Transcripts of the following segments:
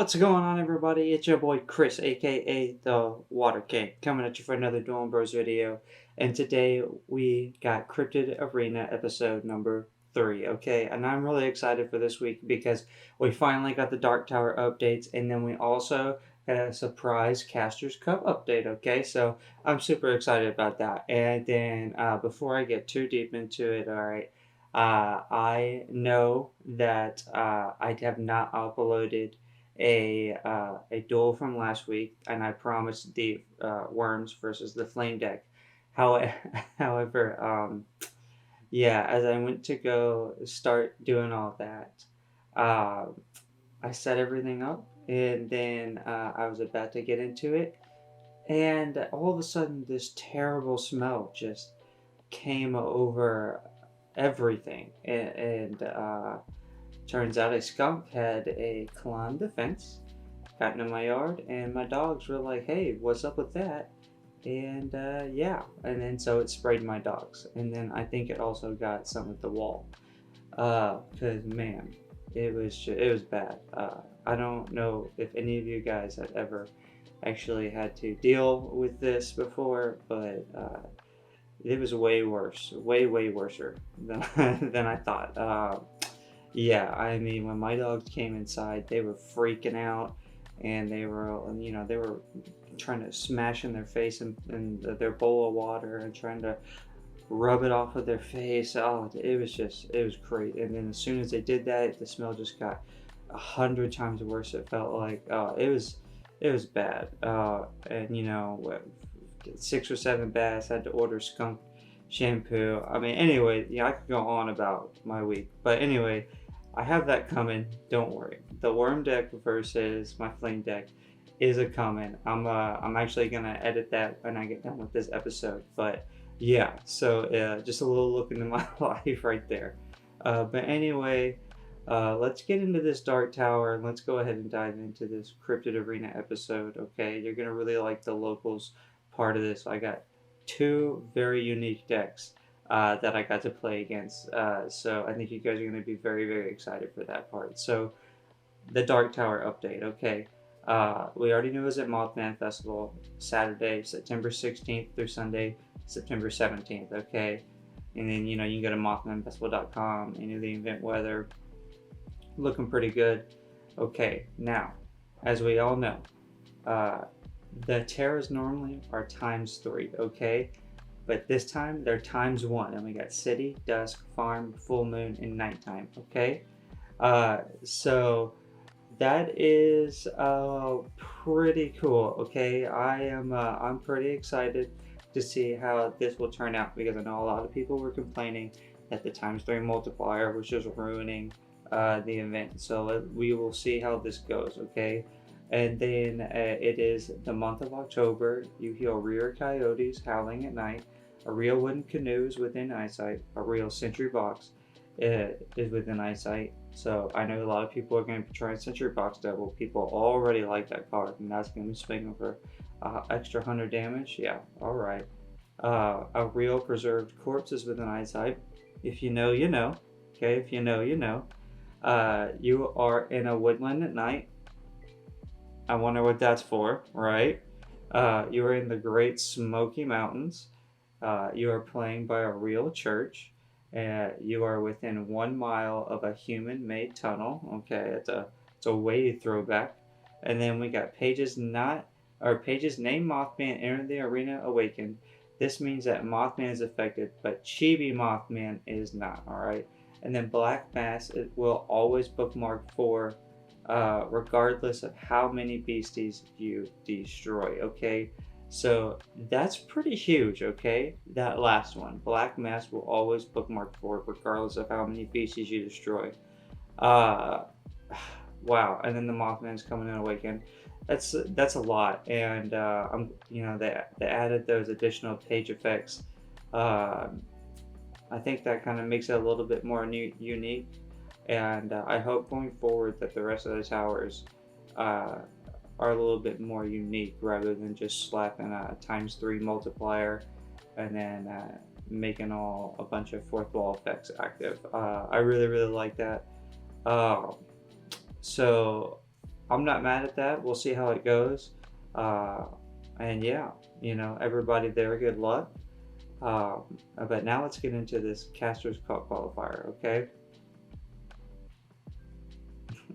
What's going on, everybody? It's your boy Chris, aka the Water King, coming at you for another Dueling Bros video. And today we got Cryptid Arena episode number 3, okay? And I'm really excited for this week because we finally got the Dark Tower updates, and then we also got a surprise Casters Cup update, okay? So I'm super excited about that. And then before I get too deep into it, alright, I know that I have not uploaded a duel from last week, and I promised the worms versus the flame deck. How, however, yeah, as I went to go start doing all that, uh, I set everything up, and then I was about to get into it, and all of a sudden, this terrible smell just came over everything, and turns out a skunk had climbed the fence, got into my yard, and my dogs were like, "Hey, what's up with that?" And yeah, and then so it sprayed my dogs, and then I think it also got some at the wall. Cause man, it was bad. I don't know if any of you guys have ever actually had to deal with this before, but it was way worse, way worser than than I thought. Yeah, I mean, when my dogs came inside, they were freaking out, and they were, they were trying to smash in their face in their bowl of water and trying to rub it off of their face. Oh, it was great. And then as soon as they did that, the smell just got 100 times worse. It felt like, it was bad. And 6 or 7 baths. Had to order skunk shampoo. I mean, anyway, yeah, I could go on about my week, but anyway, I have that coming. Don't worry. The worm deck versus my flame deck is a coming. I'm actually gonna edit that when I get done with this episode. But yeah, so just a little look into my life right there. But anyway, let's get into this Dark Tower and let's go ahead and dive into this Cryptid Arena episode. Okay, you're gonna really like the locals part of this. I got 2 very unique decks that I got to play against. So I think you guys are going to be very excited for that part. So the Dark Tower update. Okay, we already knew it was at Mothman Festival, Saturday, September 16th through Sunday, September 17th. Okay, and then you can go to mothmanfestival.com and the event weather looking pretty good. Okay, now as we all know, the terrors normally are ×3. Okay, but this time they're ×1, and we got city, dusk, farm, full moon, and nighttime. Okay, so that is pretty cool. Okay, I'm pretty excited to see how this will turn out, because I know a lot of people were complaining that the ×3 multiplier was just ruining the event. So we will see how this goes. Okay. And then it is the month of October. You hear rear coyotes howling at night. A real wooden canoe is within eyesight. A real sentry box is within eyesight. So I know a lot of people are going to be trying Sentry Box Devil. People already like that card, and that's going to be swinging for extra 100 damage. Yeah, all right. A real preserved corpse is within eyesight. If you know, you know. Okay, if you know, you know. You are in a woodland at night. I wonder what that's for, right? You are in the Great Smoky Mountains. You are playing by a real church. You are within 1 mile of a human-made tunnel. Okay, it's a way throwback. And then we got pages name Mothman enter the arena awakened. This means that Mothman is affected, but Chibi Mothman is not. All right. And then Black Mass, it will always bookmark for regardless of how many beasties you destroy. Okay, so that's pretty huge. Okay, that last one, Black Mass will always bookmark for regardless of how many beasties you destroy. Wow. And then the Mothman's coming in awakened. That's a lot. And they added those additional page effects. I think that kind of makes it a little bit more unique. And I hope going forward that the rest of the towers are a little bit more unique, rather than just slapping a ×3 multiplier and then making a bunch of fourth wall effects active. I really like that. So I'm not mad at that. We'll see how it goes. And yeah, everybody there, good luck. But now let's get into this Casters Cup qualifier, okay?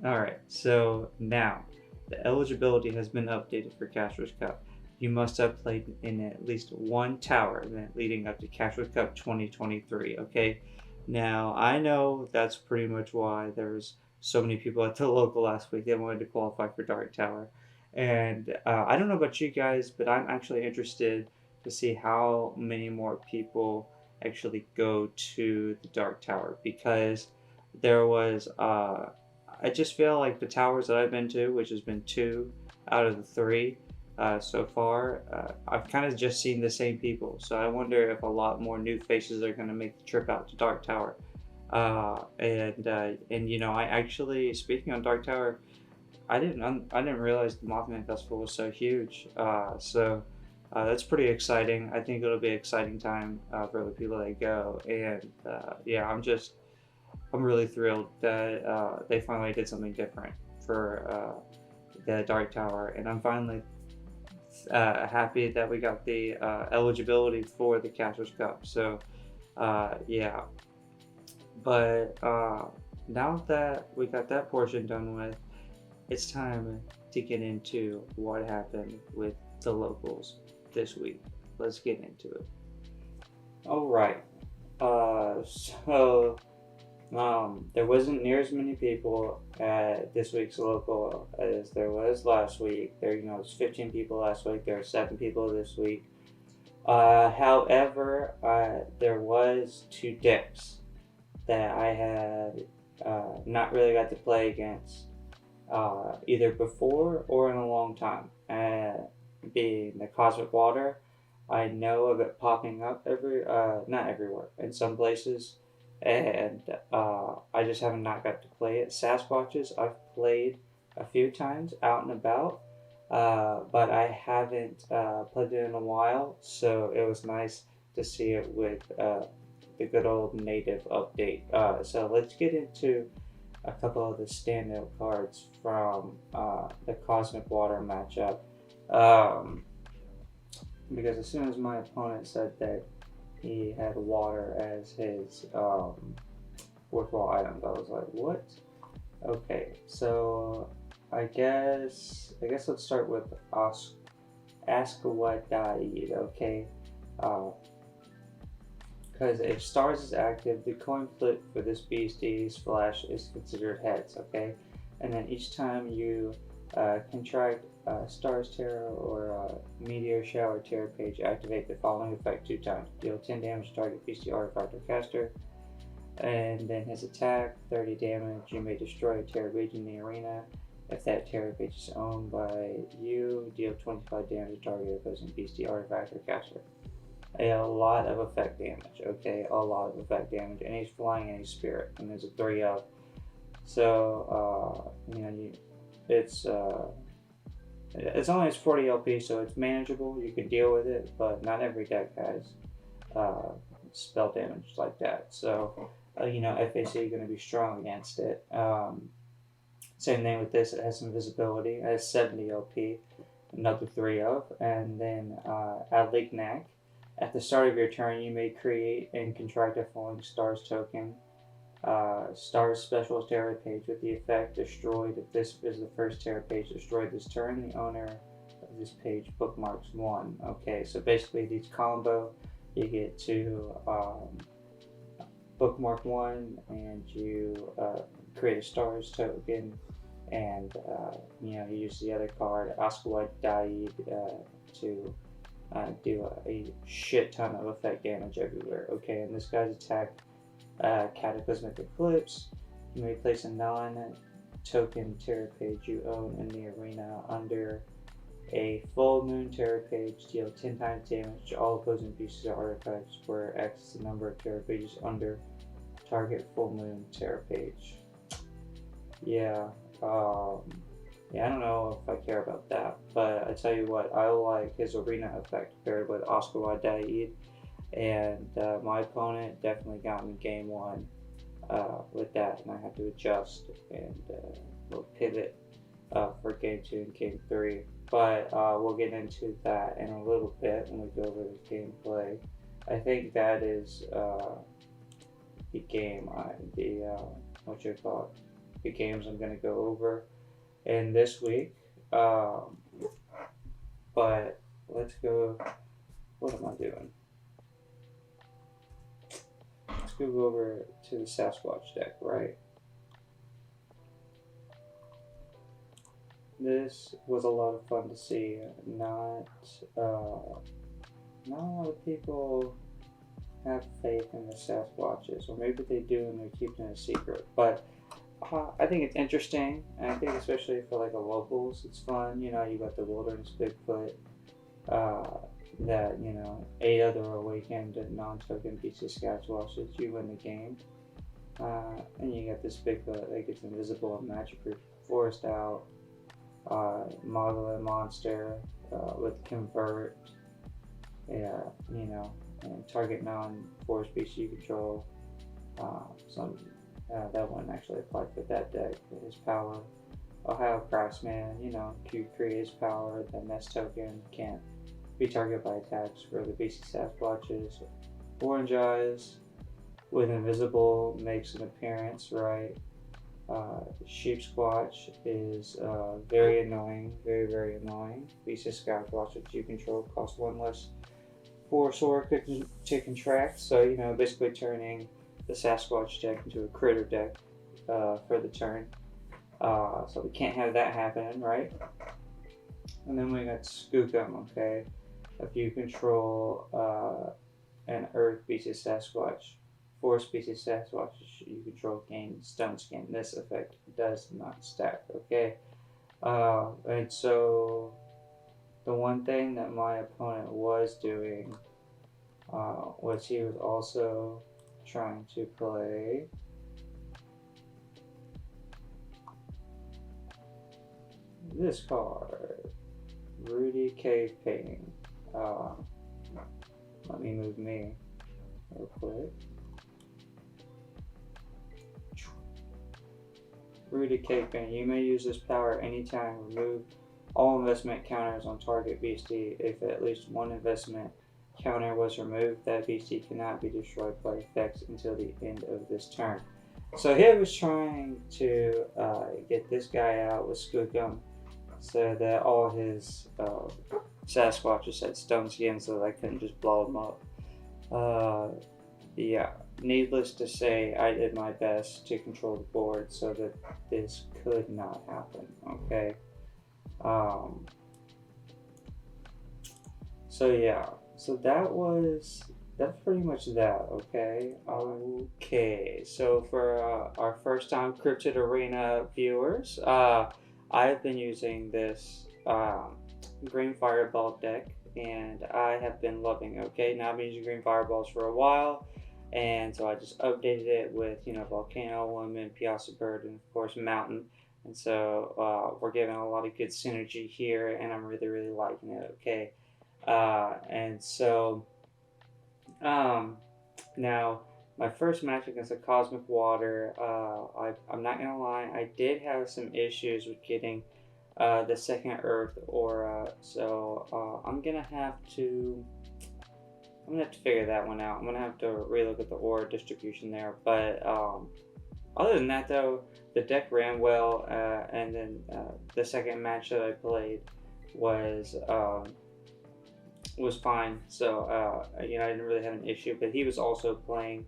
All right, so now the eligibility has been updated for Casters Cup. You must have played in at least one tower event leading up to Casters Cup 2023, okay? Now, I know that's pretty much why there's so many people at the local last week. They wanted to qualify for Dark Tower. And I don't know about you guys, but I'm actually interested to see how many more people actually go to the Dark Tower, because there was I just feel like the towers that I've been to, which has been 2 out of the 3 so far, I've kind of just seen the same people. So I wonder if a lot more new faces are going to make the trip out to Dark Tower. I actually, speaking on Dark Tower, I didn't realize the Mothman Festival was so huge. That's pretty exciting. I think it'll be an exciting time for the people that go. And I'm really thrilled that they finally did something different for the Dark Tower, and I'm finally happy that we got the eligibility for the Casters Cup. So, yeah. But now that we got that portion done with, it's time to get into what happened with the locals this week. Let's get into it. All right. There wasn't near as many people at this week's local as there was last week. There was 15 people last week. There are 7 people this week. However, there was 2 decks that I had not really got to play against either before or in a long time. Being the Cosmic Water, I know of it popping up not everywhere, in some places, and I just haven't not got to play it. Sasquatches I've played a few times out and about, but I haven't played it in a while, so it was nice to see it with the good old native update. So let's get into a couple of the standout cards from the Cosmic Water matchup. Because as soon as my opponent said that he had water as his worthwhile items, I was like, what? Okay, so I guess let's start with Ask What Died, okay? Because if Stars is active, the coin flip for this beastie's flash is considered heads, okay? And then each time you contract Stars Terror or Meteor Shower Terror page, activate the following effect 2 times. Deal 10 damage to target beastie artifact or caster. And then his attack, 30 damage. You may destroy a terror page in the arena. If that terror page is owned by you, deal 25 damage to target opposing beastie artifact or caster. A lot of effect damage, okay? A lot of effect damage. And he's flying and he's spirit. And there's a 3-0. So, it's only 40 LP, so it's manageable. You can deal with it, but not every deck has spell damage like that. So, FAC is going to be strong against it. Same thing with this. It has some visibility. It has 70 LP, another 3-0. And then Adlignac. At the start of your turn, you may create and contract a Falling Stars token. Stars Special Terror page with the effect destroyed. If this is the first terror page destroyed this turn, the owner of this page bookmarks 1. Okay, so basically these combo, you get to bookmark 1, and you create a Stars token, and you use the other card, Ask What Died, to do a shit ton of effect damage everywhere. Okay, and this guy's attack, Cataclysmic Eclipse. You may place a non-token terror page you own in the arena under a full moon terror page. Deal 10 times damage to all opposing pieces or artifacts, where X is the number of terror pages under target full moon terror page. I don't know if I care about that, but I tell you what, I like his arena effect paired with Oscar Wadaid, and my opponent definitely got me game 1 with that, and I had to adjust and we'll pivot for game 2 and game 3. But we'll get into that in a little bit when we go over the gameplay. I think that is the game, the games I'm going to go over in this week. But let's go. What am I doing? Let's go over to the Sasquatch deck, right? This was a lot of fun to see. Not a lot of people have faith in the Sasquatches, or maybe they do and they're keeping it a secret. But I think it's interesting, and I think especially for like a locals, it's fun. You know, you got the Wilderness Bigfoot, that 8 other awakened non-token BC Sasquatches, you win the game. And you got this Bigfoot that gets invisible and magic proof forest out. Model a monster with convert, and target non-forest beast you control. That one actually applied for that deck. His power. Ohio Craftsman, Q creates power. The nest token can't be targeted by attacks for the BC Sasquatches. Orange Eyes with invisible makes an appearance, right? Sheep Squatch is very annoying, very, very annoying. BC Sasquatch that you control costs 1 less for sword to contract, so basically turning the Sasquatch deck into a critter deck for the turn. So we can't have that happening, right? And then we got Skookum, okay? If you control an Earth BC Sasquatch, 4 species Sasquatch you control gain Stone Skin. This effect does not stack, okay? And so the one thing that my opponent was doing was he was also trying to play this card, Rudy Cave Painting. Let me move me real quick. Rudy Cave Painting. You may use this power anytime. Remove all investment counters on target beastie. If at least one investment counter was removed, that beastie cannot be destroyed by effects until the end of this turn. So he was trying to get this guy out with Skookum so that all his Sasquatches had stone skin so that I couldn't just blow them up. Yeah, needless to say, I did my best to control the board so that this could not happen, okay? So yeah, so that's pretty much that, okay? Okay, so for our first time Cryptid Arena viewers, I've been using this Green Fireball deck, and I have been loving it, okay? Now I've been using Green Fireballs for a while, and so I just updated it with, Volcano, Woman, Piazza Bird, and of course Mountain. And so we're getting a lot of good synergy here, and I'm really, really liking it, okay? And so now my first match against a Cosmic Water, I'm not gonna lie, I did have some issues with getting the second Earth aura, so I'm gonna have to figure that one out. I'm gonna have to relook at the aura distribution there, but other than that though, the deck ran well, and then the second match that I played was fine. So I didn't really have an issue, but he was also playing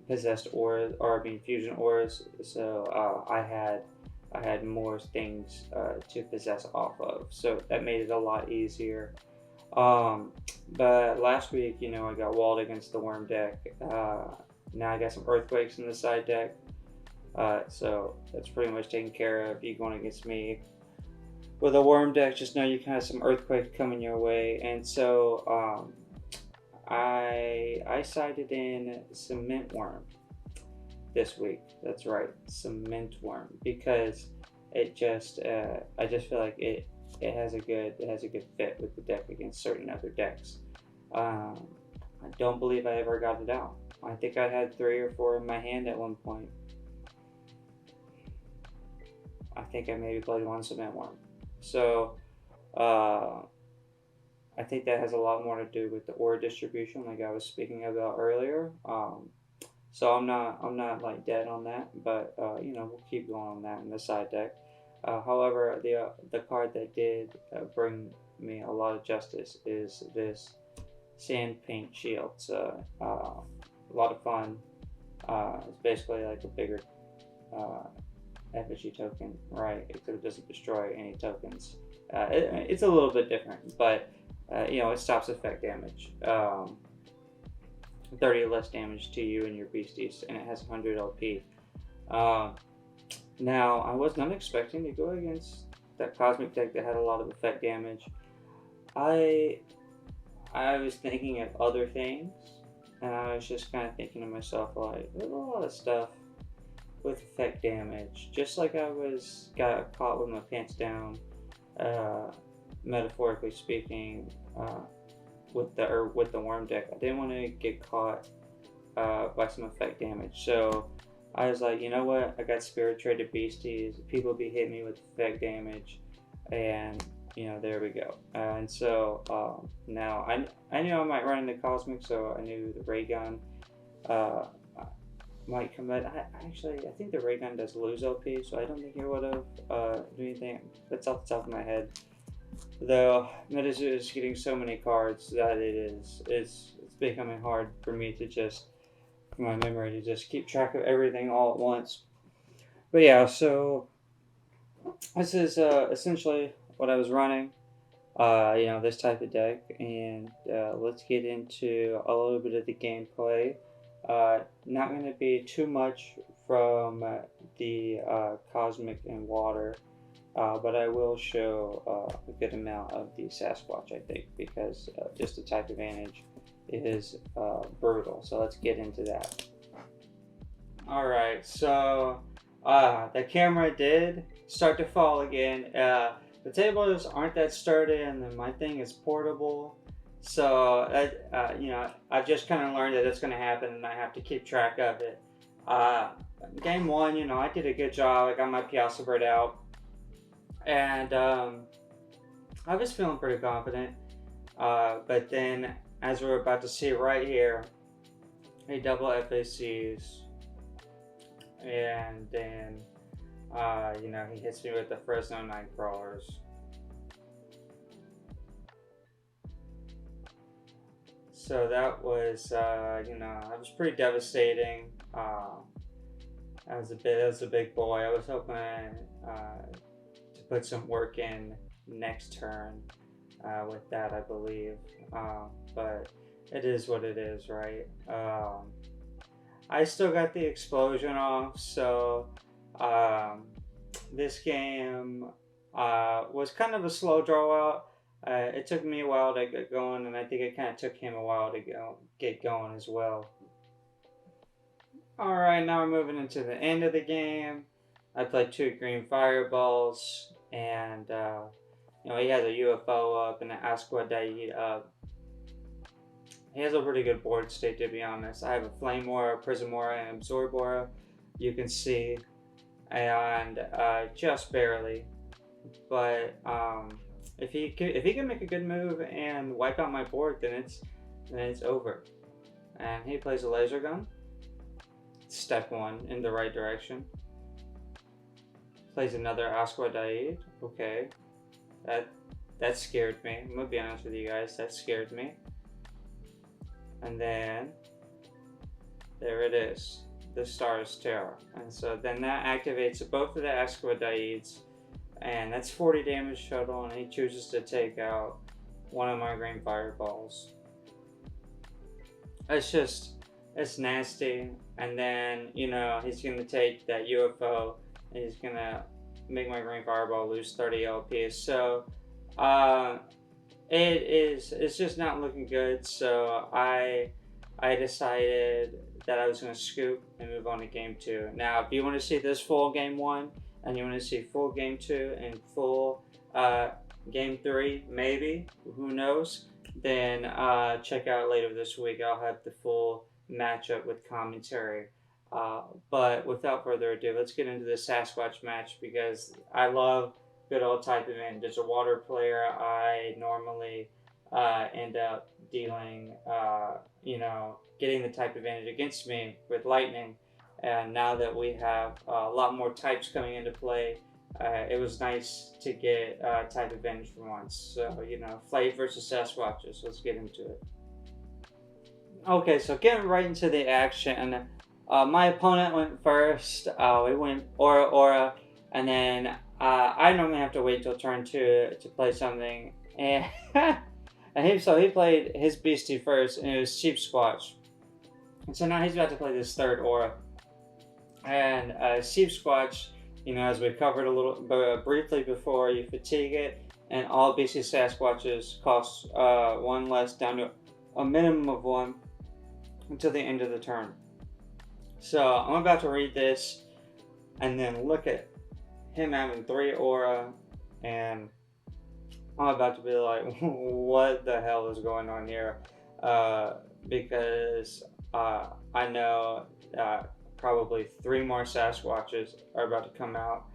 possessed auras, or fusion auras, so I had more things to possess off of, so that made it a lot easier. But last week, I got walled against the worm deck. Now I got some earthquakes in the side deck, so that's pretty much taken care of. You going against me with a worm deck, just know you kind of have some earthquake coming your way. And so I sided in Cement Worm this week. That's right, Cement Worm, because it just I just feel like it has a good fit with the deck against certain other decks. I don't believe I ever got it out. I think I had 3 or 4 in my hand at one point. I think I maybe played one cement worm. So I think that has a lot more to do with the aura distribution, like I was speaking about earlier. So I'm not like dead on that, but we'll keep going on that in the side deck. However, the card that did bring me a lot of justice is this sand paint shield. So a lot of fun. It's basically like a bigger effigy token, right? Except it doesn't destroy any tokens. It's a little bit different, but it stops effect damage. 30 less damage to you and your beasties, and it has 100 LP. Now, I was not expecting to go against that cosmic deck that had a lot of effect damage. I was thinking of other things, and I was just kind of thinking to myself, like, there's a lot of stuff with effect damage. Just like I got caught with my pants down, metaphorically speaking, with the worm deck. I didn't want to get caught by some effect damage. So I was like, you know what? I got spirit traded beasties. People be hitting me with effect damage, and there we go. And so now I knew I might run into cosmic, so I knew the ray gun might come out. I think the ray gun does lose LP, so I don't think it would have do anything. That's off the top of my head. Though Metazoo is getting so many cards that it's becoming hard for me to just, for my memory, to just keep track of everything all at once. But yeah, so this is essentially what I was running, this type of deck, and let's get into a little bit of the gameplay. Not going to be too much from the Cosmic and Water, but I will show a good amount of the Sasquatch, I think, because just the type advantage is brutal. So let's get into that. Alright, so the camera did start to fall again. The tables aren't that sturdy, and then my thing is portable. So, I've just kind of learned that it's going to happen, and I have to keep track of it. Game one, I did a good job. I got my Piazza Bird out. And I was feeling pretty confident. But then, as we're about to see right here, a double FACs. And then, he hits me with the Fresno Nightcrawlers. So that was, it was pretty devastating. I was a big boy. I was hoping to put some work in next turn with that, I believe. But it is what it is, right? I still got the explosion off, so this game was kind of a slow draw out. It took me a while to get going, and I think it kind of took him a while to get going as well. Alright, now we're moving into the end of the game. I played 2 green fireballs, and he has a UFO up and an Asquadaid up. He has a pretty good board state, to be honest. I have a Flame Aura, Prism Aura, and Absorb Aura, you can see, and just barely. But if he can make a good move and wipe out my board, then it's over. And he plays a laser gun. Step 1 in the right direction. Plays another Asquadaid. Okay, that scared me. I'm gonna be honest with you guys. That scared me. And then there it is, the Star's Terror. And so then that activates both of the Asquadaids, and that's 40 damage total, and he chooses to take out one of my green fireballs. It's nasty. And then, he's gonna take that UFO, and he's gonna make my green fireball lose 30 LP. So it's just not looking good. So I decided that I was going to scoop and move on to game 2. Now, if you want to see this full game 1, and you want to see full game 2 and full game 3, maybe, who knows, then check out later this week. I'll have the full matchup with commentary. But without further ado, let's get into the Sasquatch match because I love good old type event. As a water player, I normally end up dealing, getting the type advantage against me with lightning. And now that we have a lot more types coming into play, it was nice to get type advantage for once. So, Flay versus Sasquatches. Let's get into it. Okay, so getting right into the action. My opponent went first. We went Aura, and then I normally have to wait till turn 2 to play something. And he played his beastie first, and it was Sasquatch. And so now he's about to play this third Aura. And Sasquatch, as we covered a little briefly before, you fatigue it, and all beastie Sasquatches cost 1 less, down to a minimum of 1 until the end of the turn. So I'm about to read this and then look at him having 3 aura, and I'm about to be like, what the hell is going on here? Because I know probably 3 more Sasquatches are about to come out,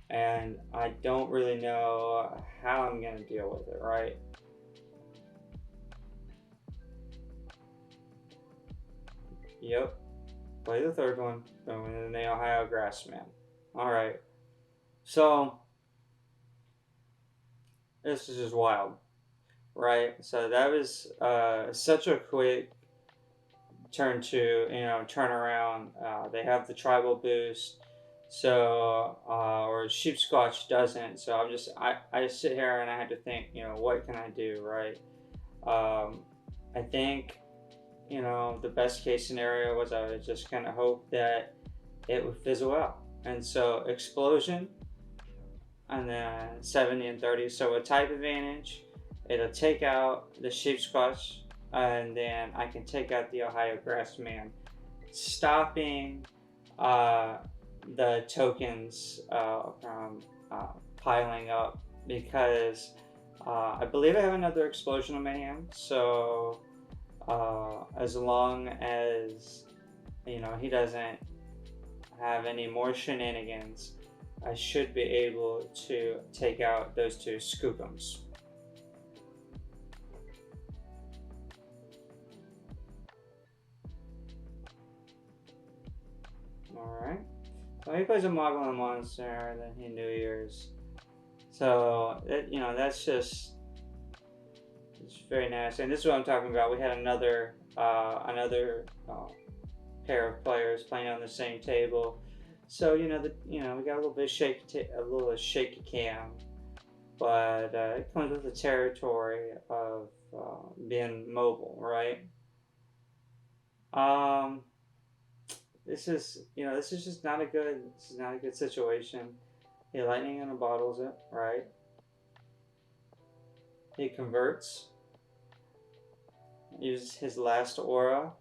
and I don't really know how I'm going to deal with it, right? Yep. Play the third one. And then the Ohio Grassman. Alright. So, this is just wild. Right? So that was such a quick turn 2, turn around. They have the tribal boost. So, or Sheepsquatch doesn't. So I just sit here and I had to think, what can I do, right? I think the best case scenario was I would just kind of hope that it would fizzle out. And so explosion, and then 70 and 30. So a type advantage, it'll take out the Sheepsquatch, and then I can take out the Ohio Grassman, stopping the tokens from piling up, because I believe I have another explosion on my hand. So as long as he doesn't have any more shenanigans, I should be able to take out those 2 Skookums. Alright. So he plays a Mogollon Monster, then he New Year's. So that's just, it's very nasty. And this is what I'm talking about. We had another pair of players playing on the same table. So we got a little bit of shaky cam, but it comes with the territory of being mobile, right? This is just not a good situation. He lightning in a bottles it, right? He converts, uses his last aura,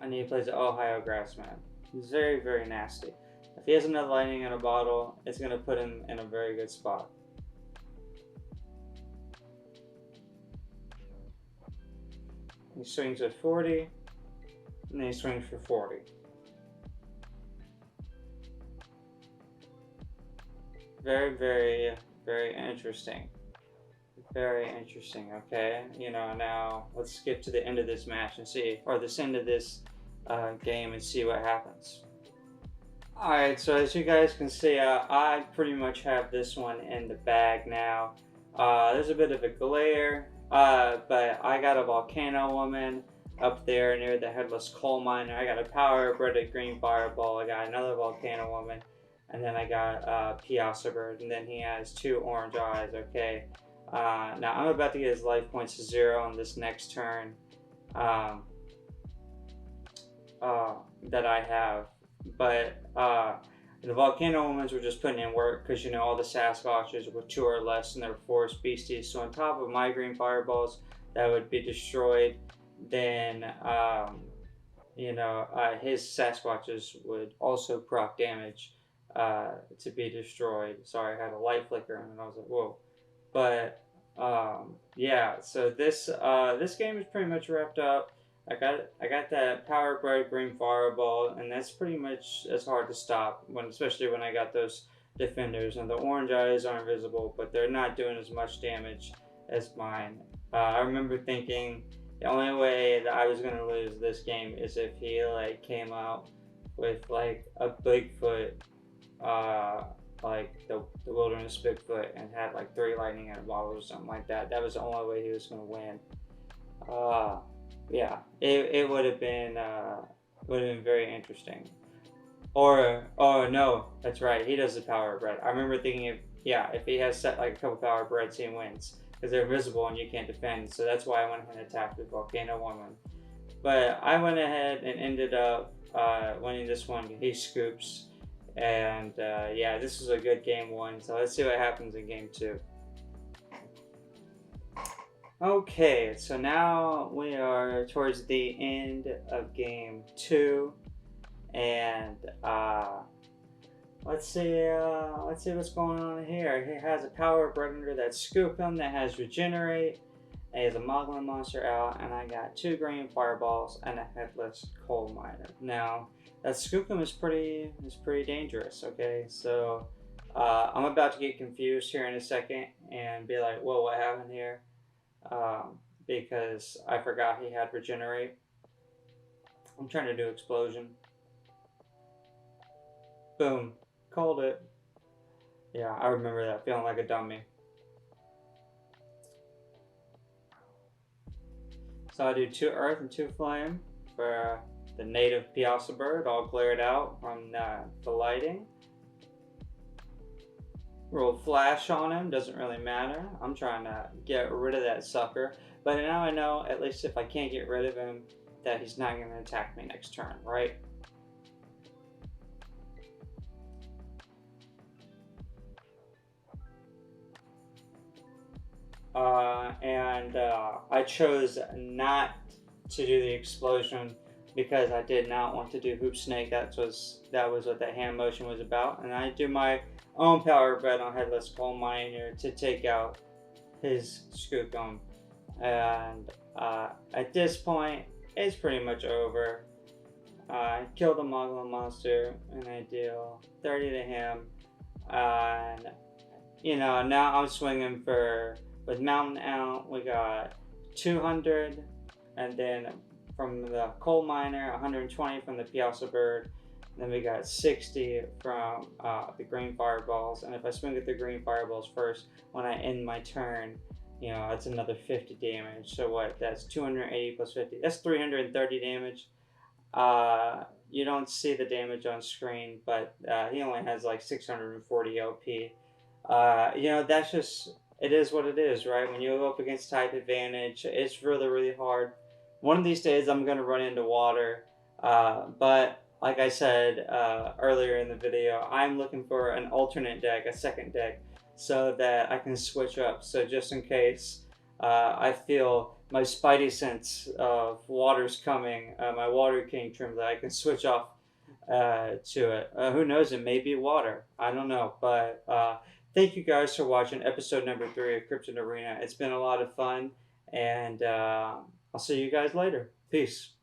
and he plays the Ohio Grassman. He's very, very nasty. If he has another lightning in a bottle, it's going to put him in a very good spot. He swings at 40, and then he swings for 40. Very, very, very interesting. Very interesting, okay? Now let's skip to the end of this match and see, or this end of this game, and see what happens. Alright, so as you guys can see, I pretty much have this one in the bag now. There's a bit of a glare, but I got a Volcano Woman up there near the Headless Coal Miner. I got a Power Breaded Green Fireball. I got another Volcano Woman, and then I got Piazza Bird, and then he has 2 orange eyes, okay? Now I'm about to get his life points to 0 on this next turn that I have, but the Volcano Womans were just putting in work because all the Sasquatches were 2 or less and they're forest beasties. So on top of my green fireballs that would be destroyed, then his Sasquatches would also proc damage to be destroyed. Sorry, I had a light flicker and I was like, whoa. But yeah, so this game is pretty much wrapped up. I got that power bright green fireball, and that's pretty much as hard to stop especially when I got those defenders. And the orange eyes are invisible, but they're not doing as much damage as mine. I remember thinking the only way that I was gonna lose this game is if he like came out with like a Bigfoot, uh, like the wilderness Bigfoot, and had like 3 lightning and balls or something like that. That was the only way he was gonna win. Uh, yeah, it would have been very interesting. Or oh no, that's right. He does the power bread. I remember thinking if he has set like a couple power breads, he wins because they're visible and you can't defend. So that's why I went ahead and attacked with Volcano Woman. But I went ahead and ended up winning this one. He scoops, and yeah, this was a good game 1. So let's see what happens in game 2. Okay, so now we are towards the end of game 2, and let's see what's going on here. He has a power predator that scoop him that has regenerate. He has a Moglin monster out, and I got 2 green fireballs and a headless coal miner. Now that scoop him is pretty dangerous. Okay, so I'm about to get confused here in a second and be like, whoa, what happened here? Because I forgot he had regenerate. I'm trying to do explosion. Boom, called it. Yeah, I remember that, feeling like a dummy. So I do 2 earth and 2 flame for the native Piazza bird, all cleared out from the lighting. Roll flash on him, doesn't really matter. I'm trying to get rid of that sucker. But now I know, at least if I can't get rid of him, that he's not going to attack me next turn, right? I chose not to do the explosion because I did not want to do Hoop Snake. That was what that hand motion was about. And I do my own power bet on Headless Coal Miner to take out his Scoop Gun. And at this point, it's pretty much over. I kill the Moglin monster and I deal 30 to him. And you know, now I'm swinging with Mountain out, we got 200, and then from the Coal Miner, 120 from the Piazza Bird, then we got 60 from the Green Fireballs. And if I swing at the Green Fireballs first, when I end my turn, you know, that's another 50 damage. So what? That's 280 plus 50. That's 330 damage. You don't see the damage on screen, but he only has like 640 LP. You know, that's just, it is what it is, right? When you go up against type advantage, it's really hard. One of these days I'm going to run into water, but like I said earlier in the video, I'm looking for an alternate deck, a second deck, so that I can switch up. So just in case I feel my spidey sense of water's coming, my Water King trim, that I can switch off to it. Who knows, it may be water. I don't know, but thank you guys for watching episode number 3 of Cryptid Arena. It's been a lot of fun, and I'll see you guys later. Peace.